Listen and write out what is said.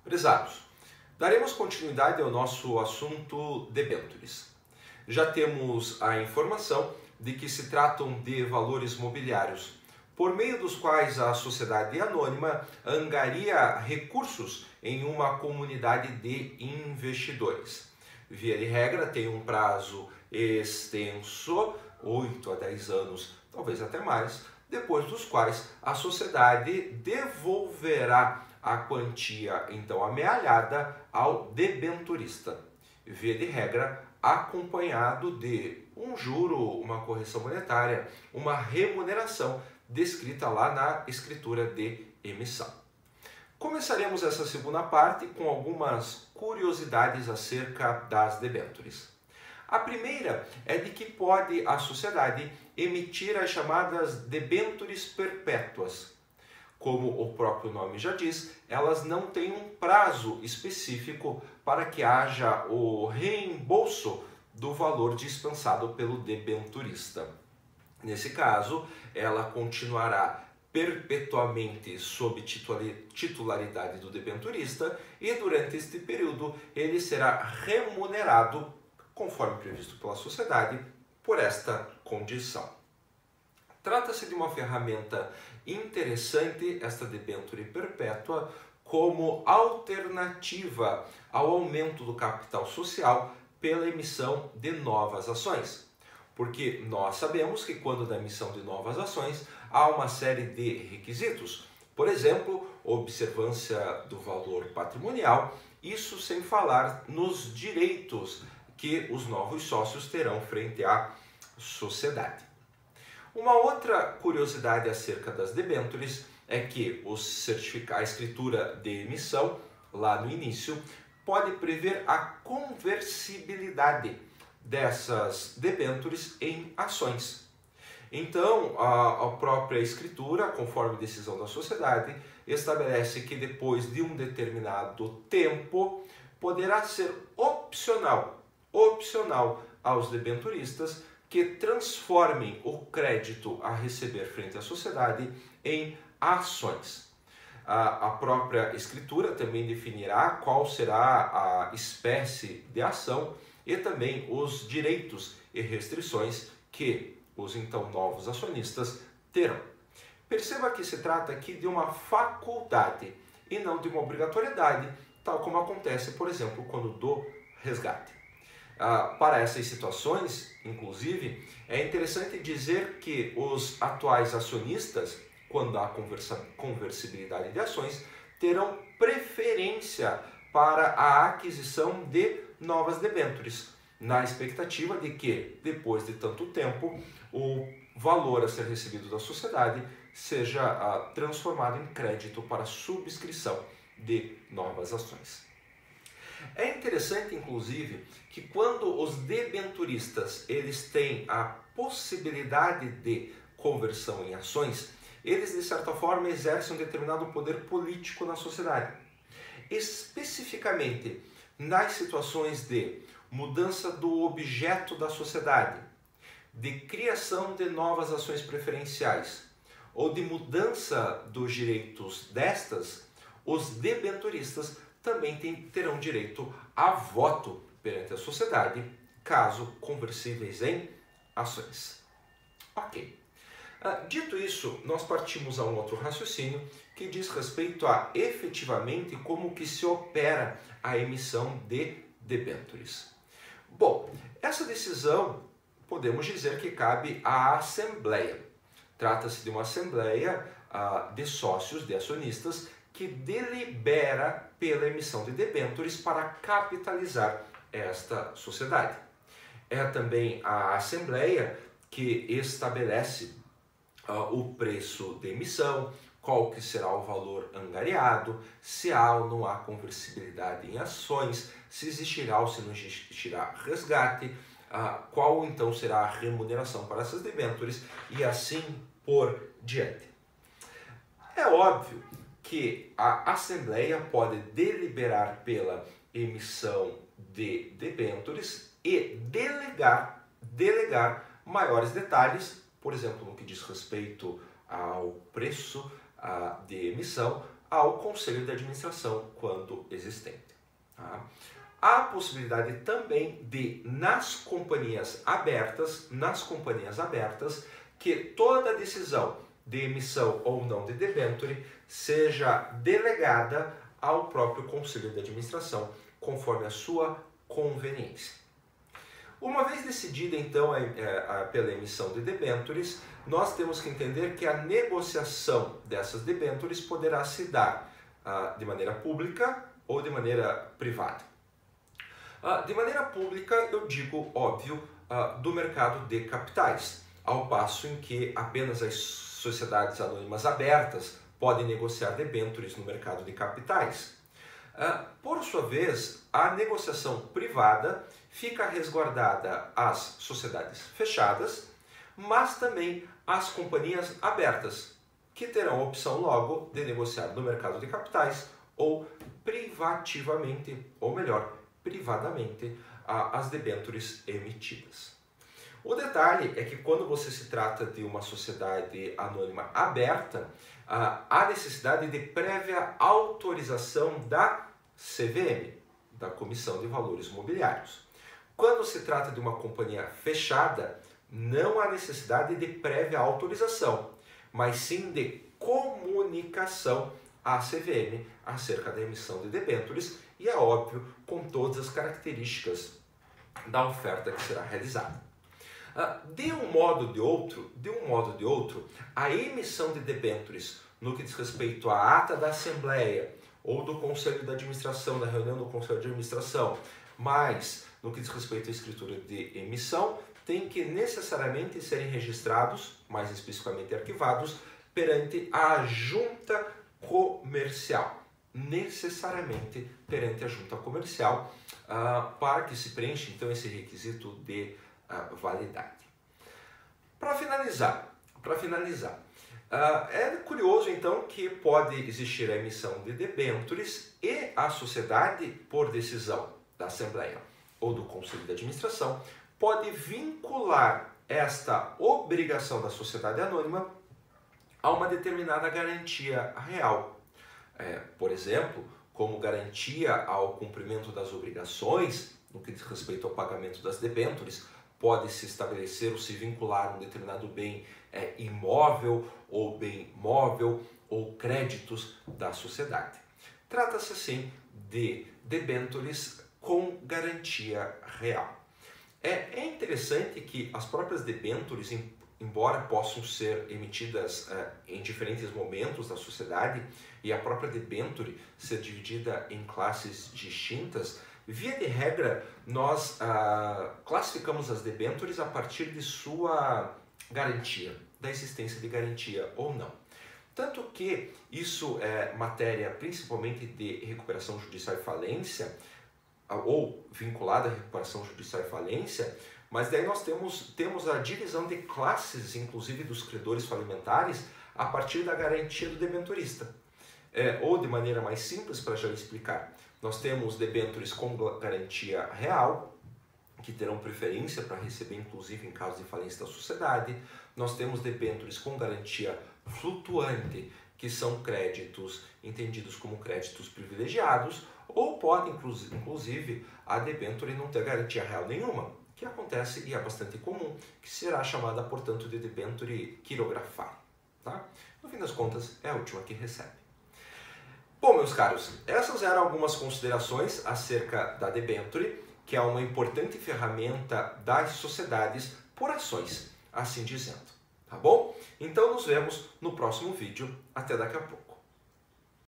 Prezados, daremos continuidade ao nosso assunto debêntures. Já temos a informação de que se tratam de valores mobiliários, por meio dos quais a sociedade anônima angaria recursos em uma comunidade de investidores. Via de regra, tem um prazo extenso, 8 a 10 anos, talvez até mais, depois dos quais a sociedade devolverá a quantia então amealhada ao debenturista, via de regra acompanhado de um juro, uma correção monetária, uma remuneração descrita lá na escritura de emissão. Começaremos essa segunda parte com algumas curiosidades acerca das debêntures. A primeira é de que pode a sociedade emitir as chamadas debêntures perpétuas. Como o próprio nome já diz, elas não têm um prazo específico para que haja o reembolso do valor dispensado pelo debenturista. Nesse caso, ela continuará perpetuamente sob titularidade do debenturista e durante este período ele será remunerado, conforme previsto pela sociedade, por esta condição. Trata-se de uma ferramenta interessante, esta debênture perpétua, como alternativa ao aumento do capital social pela emissão de novas ações. Porque nós sabemos que quando da emissão de novas ações há uma série de requisitos. Por exemplo, observância do valor patrimonial, isso sem falar nos direitos que os novos sócios terão frente à sociedade. Uma outra curiosidade acerca das debêntures é que a escritura de emissão, lá no início, pode prever a conversibilidade dessas debêntures em ações. Então, a própria escritura, conforme decisão da sociedade, estabelece que depois de um determinado tempo, poderá ser opcional aos debenturistas que transformem o crédito a receber frente à sociedade em ações. A própria escritura também definirá qual será a espécie de ação e também os direitos e restrições que os então novos acionistas terão. Perceba que se trata aqui de uma faculdade e não de uma obrigatoriedade, tal como acontece, por exemplo, quando do resgate. Para essas situações, inclusive, é interessante dizer que os atuais acionistas, quando há conversibilidade de ações, terão preferência para a aquisição de novas debêntures, na expectativa de que, depois de tanto tempo, o valor a ser recebido da sociedade seja transformado em crédito para subscrição de novas ações. É interessante, inclusive, que quando os debenturistas eles têm a possibilidade de conversão em ações, eles, de certa forma, exercem um determinado poder político na sociedade. Especificamente nas situações de mudança do objeto da sociedade, de criação de novas ações preferenciais ou de mudança dos direitos destas, os debenturistas também terão direito a voto perante a sociedade, caso conversíveis em ações. Ok. Dito isso, nós partimos a um outro raciocínio que diz respeito a efetivamente como que se opera a emissão de debêntures. Bom, essa decisão podemos dizer que cabe à Assembleia. Trata-se de uma Assembleia de sócios, de acionistas, que delibera pela emissão de debêntures para capitalizar esta sociedade. É também a Assembleia que estabelece o preço de emissão, qual que será o valor angariado, se há ou não há conversibilidade em ações, se existirá ou se não existirá resgate, qual então será a remuneração para essas debêntures e assim por diante. É óbvio que a Assembleia pode deliberar pela emissão de debêntures e delegar maiores detalhes, por exemplo, no que diz respeito ao preço de emissão, ao conselho de administração, quando existente. Tá? Há a possibilidade também de, nas companhias abertas, que toda decisão de emissão ou não de debênture seja delegada ao próprio conselho de administração, conforme a sua conveniência. Uma vez decidida, então, pela emissão de debêntures, nós temos que entender que a negociação dessas debêntures poderá se dar de maneira pública ou de maneira privada. De maneira pública, eu digo, óbvio, do mercado de capitais, ao passo em que apenas as sociedades anônimas abertas podem negociar debêntures no mercado de capitais. Por sua vez, a negociação privada fica resguardada às sociedades fechadas, mas também às companhias abertas, que terão a opção logo de negociar no mercado de capitais ou privativamente, ou melhor, privadamente, as debêntures emitidas. O detalhe é que quando você se trata de uma sociedade anônima aberta, há necessidade de prévia autorização da CVM, da Comissão de Valores Mobiliários. Quando se trata de uma companhia fechada, não há necessidade de prévia autorização, mas sim de comunicação à CVM acerca da emissão de debêntures e, é óbvio, com todas as características da oferta que será realizada. De um modo ou de outro, a emissão de debêntures no que diz respeito à ata da Assembleia ou do Conselho de Administração, da reunião do Conselho de Administração, mas no que diz respeito à escritura de emissão, tem que necessariamente serem registrados, mais especificamente arquivados, perante a junta comercial. Necessariamente perante a junta comercial, para que se preencha então esse requisito de validade. Para finalizar, é curioso então que pode existir a emissão de debêntures e a sociedade, por decisão da Assembleia ou do Conselho de Administração, pode vincular esta obrigação da sociedade anônima a uma determinada garantia real. Por exemplo, como garantia ao cumprimento das obrigações, no que diz respeito ao pagamento das debêntures, pode-se estabelecer ou se vincular a um determinado bem imóvel ou bem móvel ou créditos da sociedade. Trata-se, assim, de debêntures com garantia real. É interessante que as próprias debêntures, embora possam ser emitidas em diferentes momentos da sociedade e a própria debênture ser dividida em classes distintas, via de regra, nós classificamos as debêntures a partir de sua garantia, da existência de garantia ou não. Tanto que isso é matéria principalmente de recuperação judicial e falência, ou vinculada à recuperação judicial e falência, mas daí nós temos a divisão de classes, inclusive dos credores falimentares, a partir da garantia do debenturista. Ou de maneira mais simples, para já explicar, nós temos debêntures com garantia real, que terão preferência para receber, inclusive, em caso de falência da sociedade. Nós temos debêntures com garantia flutuante, que são créditos entendidos como créditos privilegiados, ou pode, inclusive, a debênture não ter garantia real nenhuma, que acontece e é bastante comum, que será chamada, portanto, de debênture quirografária. Tá? No fim das contas, é a última que recebe. Bom, meus caros, essas eram algumas considerações acerca da debênture, que é uma importante ferramenta das sociedades por ações, assim dizendo. Tá bom? Então nos vemos no próximo vídeo. Até daqui a pouco.